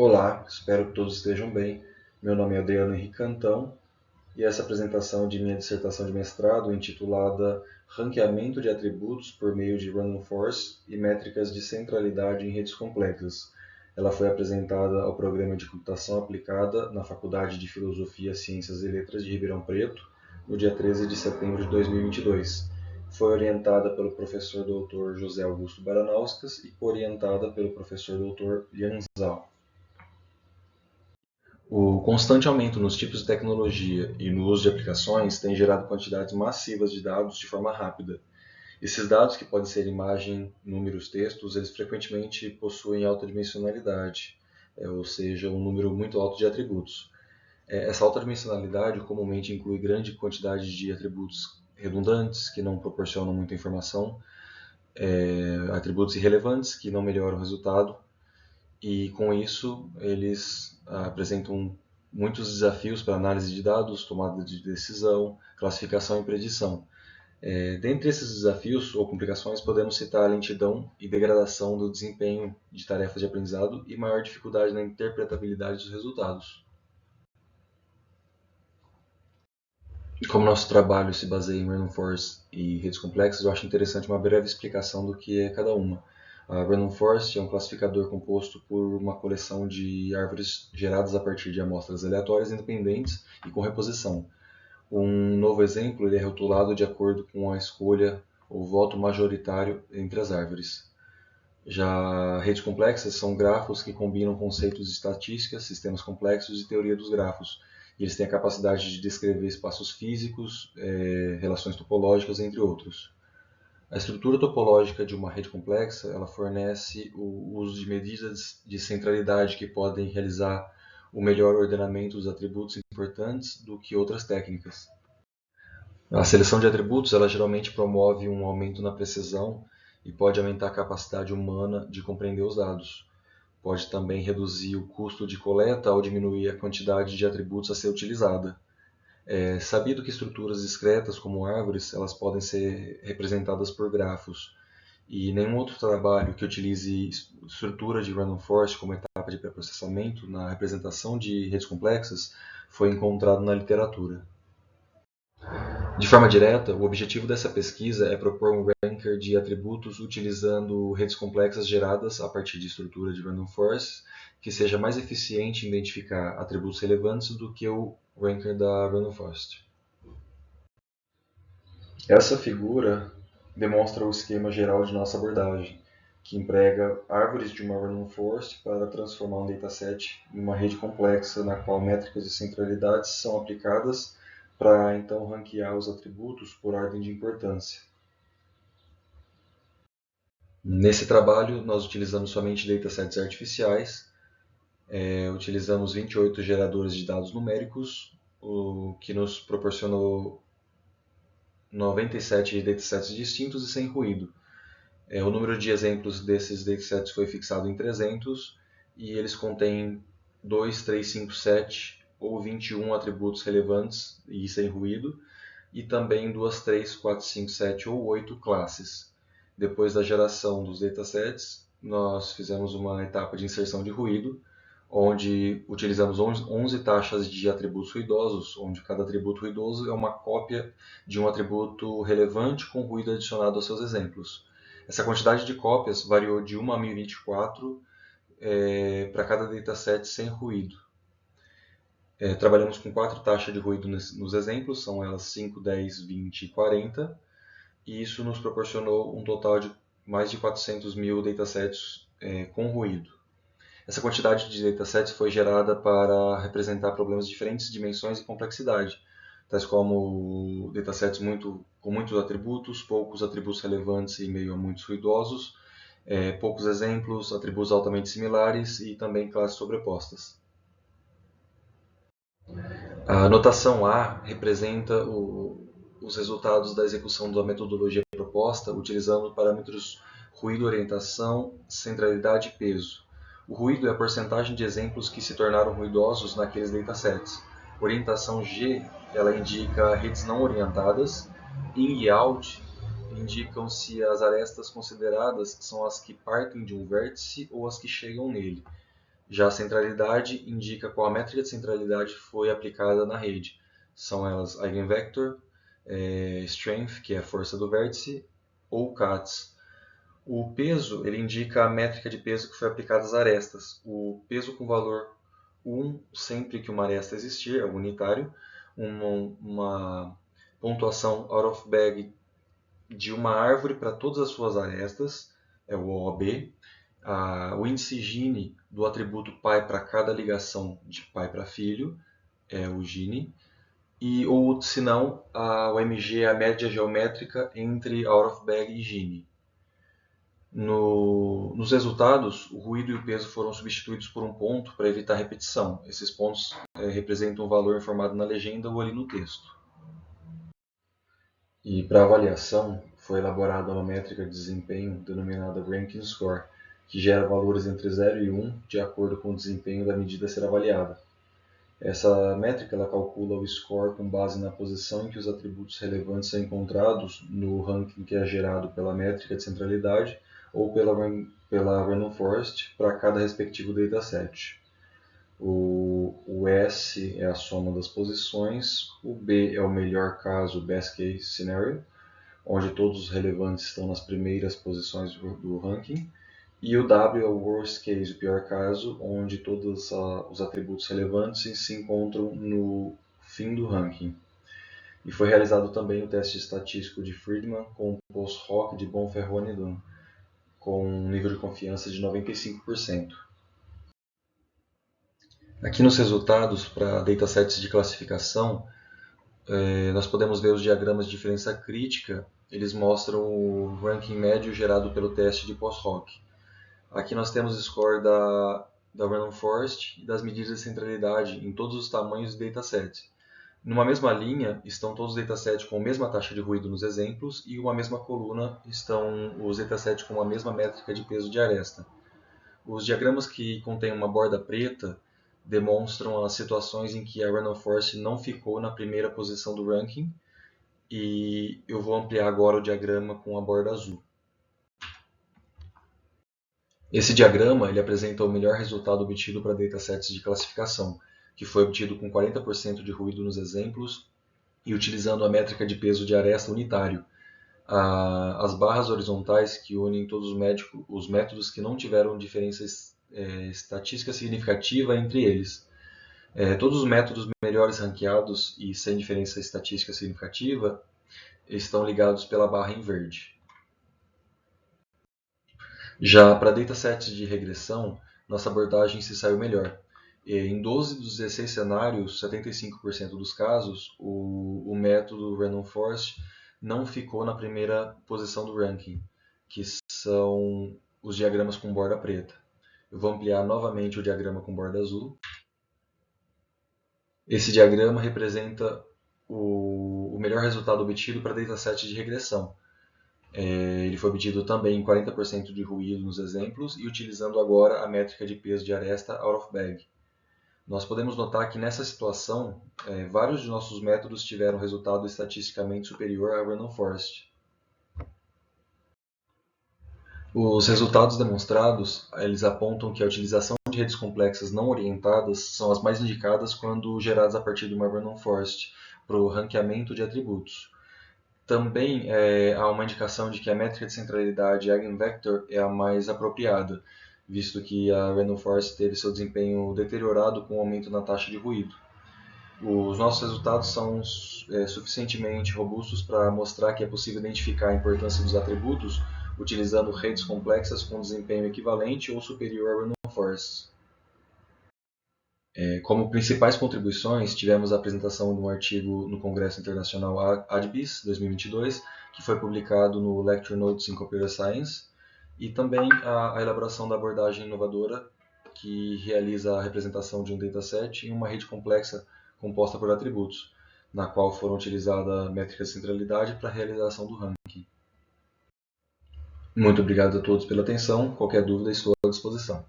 Olá, espero que todos estejam bem. Meu nome é Adriano Henrique Cantão e essa apresentação de minha dissertação de mestrado intitulada Ranqueamento de atributos por meio de Random Forest e métricas de centralidade em redes complexas. Ela foi apresentada ao Programa de Computação Aplicada na Faculdade de Filosofia, Ciências e Letras de Ribeirão Preto, no dia 13 de setembro de 2022. Foi orientada pelo professor Dr. José Augusto Baranauskas e orientada pelo professor Dr. Lian Zhao. O constante aumento nos tipos de tecnologia e no uso de aplicações tem gerado quantidades massivas de dados de forma rápida. Esses dados, que podem ser imagem, números, textos, eles frequentemente possuem alta dimensionalidade, ou seja, um número muito alto de atributos. Essa alta dimensionalidade comumente inclui grande quantidade de atributos redundantes, que não proporcionam muita informação, atributos irrelevantes, que não melhoram o resultado, e com isso eles apresentam muitos desafios para análise de dados, tomada de decisão, classificação e predição. Dentre esses desafios ou complicações, podemos citar a lentidão e degradação do desempenho de tarefas de aprendizado e maior dificuldade na interpretabilidade dos resultados. Como nosso trabalho se baseia em Random Forest e redes complexas, eu acho interessante uma breve explicação do que é cada uma. A Random Forest é um classificador composto por uma coleção de árvores geradas a partir de amostras aleatórias independentes e com reposição. Um novo exemplo ele é rotulado de acordo com a escolha ou voto majoritário entre as árvores. Já redes complexas são grafos que combinam conceitos de estatística, sistemas complexos e teoria dos grafos. E eles têm a capacidade de descrever espaços físicos, relações topológicas, entre outros. A estrutura topológica de uma rede complexa ela fornece o uso de medidas de centralidade que podem realizar o melhor ordenamento dos atributos importantes do que outras técnicas. A seleção de atributos ela geralmente promove um aumento na precisão e pode aumentar a capacidade humana de compreender os dados. Pode também reduzir o custo de coleta ao diminuir a quantidade de atributos a ser utilizada. É sabido que estruturas discretas, como árvores, elas podem ser representadas por grafos, e nenhum outro trabalho que utilize estrutura de Random Forest como etapa de pré-processamento na representação de redes complexas foi encontrado na literatura. De forma direta, o objetivo dessa pesquisa é propor um ranker de atributos utilizando redes complexas geradas a partir de estrutura de Random Forest que seja mais eficiente em identificar atributos relevantes do que o ranker da Random Forest. Essa figura demonstra o esquema geral de nossa abordagem, que emprega árvores de uma Random Forest para transformar um dataset em uma rede complexa na qual métricas de centralidade são aplicadas para então ranquear os atributos por ordem de importância. Nesse trabalho, nós utilizamos somente datasets artificiais, utilizamos 28 geradores de dados numéricos, o que nos proporcionou 97 datasets distintos e sem ruído. O número de exemplos desses datasets foi fixado em 300 e eles contêm 2, 3, 5, 7 ou 21 atributos relevantes e sem ruído, e também 2, 3, 4, 5, 7 ou 8 classes. Depois da geração dos datasets, nós fizemos uma etapa de inserção de ruído, onde utilizamos 11 taxas de atributos ruidosos, onde cada atributo ruidoso é uma cópia de um atributo relevante com ruído adicionado aos seus exemplos. Essa quantidade de cópias variou de 1 a 1024 para cada dataset sem ruído. Trabalhamos com 4 taxas de ruído nos exemplos, são elas 5, 10, 20 e 40, e isso nos proporcionou um total de mais de 400 mil datasets com ruído. Essa quantidade de datasets foi gerada para representar problemas de diferentes dimensões e complexidade, tais como datasets com muitos atributos, poucos atributos relevantes em meio a muitos ruidosos, poucos exemplos, atributos altamente similares e também classes sobrepostas. A notação A representa os resultados da execução da metodologia proposta utilizando parâmetros ruído, orientação, centralidade e peso. O ruído é a porcentagem de exemplos que se tornaram ruidosos naqueles datasets. Orientação G ela indica redes não orientadas. In e out indicam se as arestas consideradas são as que partem de um vértice ou as que chegam nele. Já a centralidade indica qual a métrica de centralidade foi aplicada na rede. São elas Eigenvector, Strength, que é a força do vértice, ou CATS. O peso ele indica a métrica de peso que foi aplicada às arestas. O peso com valor 1, sempre que uma aresta existir, é unitário. Uma pontuação out of bag de uma árvore para todas as suas arestas, é o OOB. O índice Gini do atributo pai para cada ligação de pai para filho, é o Gini. Ou, se não, o MG é a média geométrica entre out of bag e Gini. Nos resultados, o ruído e o peso foram substituídos por um ponto para evitar repetição. Esses pontos representam o valor informado na legenda ou ali no texto. E para avaliação, foi elaborada uma métrica de desempenho denominada Ranking Score, que gera valores entre 0 e 1 de acordo com o desempenho da medida a ser avaliada. Essa métrica ela calcula o score com base na posição em que os atributos relevantes são encontrados no ranking que é gerado pela métrica de centralidade ou pela Random Forest para cada respectivo dataset. O S é a soma das posições, o B é o melhor caso, best case scenario, onde todos os relevantes estão nas primeiras posições do ranking, e o W é o worst case, o pior caso, onde todos os atributos relevantes se encontram no fim do ranking. E foi realizado também o teste estatístico de Friedman com o post-hoc de Bonferroni e Dunn, com um nível de confiança de 95%. Aqui nos resultados para datasets de classificação, nós podemos ver os diagramas de diferença crítica. Eles mostram o ranking médio gerado pelo teste de post-hoc. Aqui nós temos o score da Random Forest e das medidas de centralidade em todos os tamanhos de datasets. Numa mesma linha estão todos os datasets com a mesma taxa de ruído nos exemplos e uma mesma coluna estão os datasets com a mesma métrica de peso de aresta. Os diagramas que contêm uma borda preta demonstram as situações em que a Random Forest não ficou na primeira posição do ranking, e eu vou ampliar agora o diagrama com a borda azul. Esse diagrama ele apresenta o melhor resultado obtido para datasets de classificação, que foi obtido com 40% de ruído nos exemplos e utilizando a métrica de peso de aresta unitário. As barras horizontais que unem todos os métodos que não tiveram diferença estatística significativa entre eles. Todos os métodos melhores ranqueados e sem diferença estatística significativa estão ligados pela barra em verde. Já para datasets de regressão, nossa abordagem se saiu melhor. Em 12 dos 16 cenários, 75% dos casos, o método Random Forest não ficou na primeira posição do ranking, que são os diagramas com borda preta. Eu vou ampliar novamente o diagrama com borda azul. Esse diagrama representa o melhor resultado obtido para datasets de regressão. Ele foi obtido também em 40% de ruído nos exemplos e utilizando agora a métrica de peso de aresta out of bag. Nós podemos notar que nessa situação, vários de nossos métodos tiveram resultado estatisticamente superior à Random Forest. Os resultados demonstrados, eles apontam que a utilização de redes complexas não orientadas são as mais indicadas quando geradas a partir de uma Random Forest para o ranqueamento de atributos. Também há uma indicação de que a métrica de centralidade Eigenvector é a mais apropriada, visto que a Random Forest teve seu desempenho deteriorado com o aumento na taxa de ruído. Os nossos resultados são suficientemente robustos para mostrar que é possível identificar a importância dos atributos utilizando redes complexas com desempenho equivalente ou superior a Random Forest. Como principais contribuições, tivemos a apresentação de um artigo no Congresso Internacional ADBIS 2022, que foi publicado no Lecture Notes in Computer Science, e também a elaboração da abordagem inovadora, que realiza a representação de um dataset em uma rede complexa composta por atributos, na qual foram utilizadas métricas de centralidade para a realização do ranking. Muito obrigado a todos pela atenção. Qualquer dúvida, estou à disposição.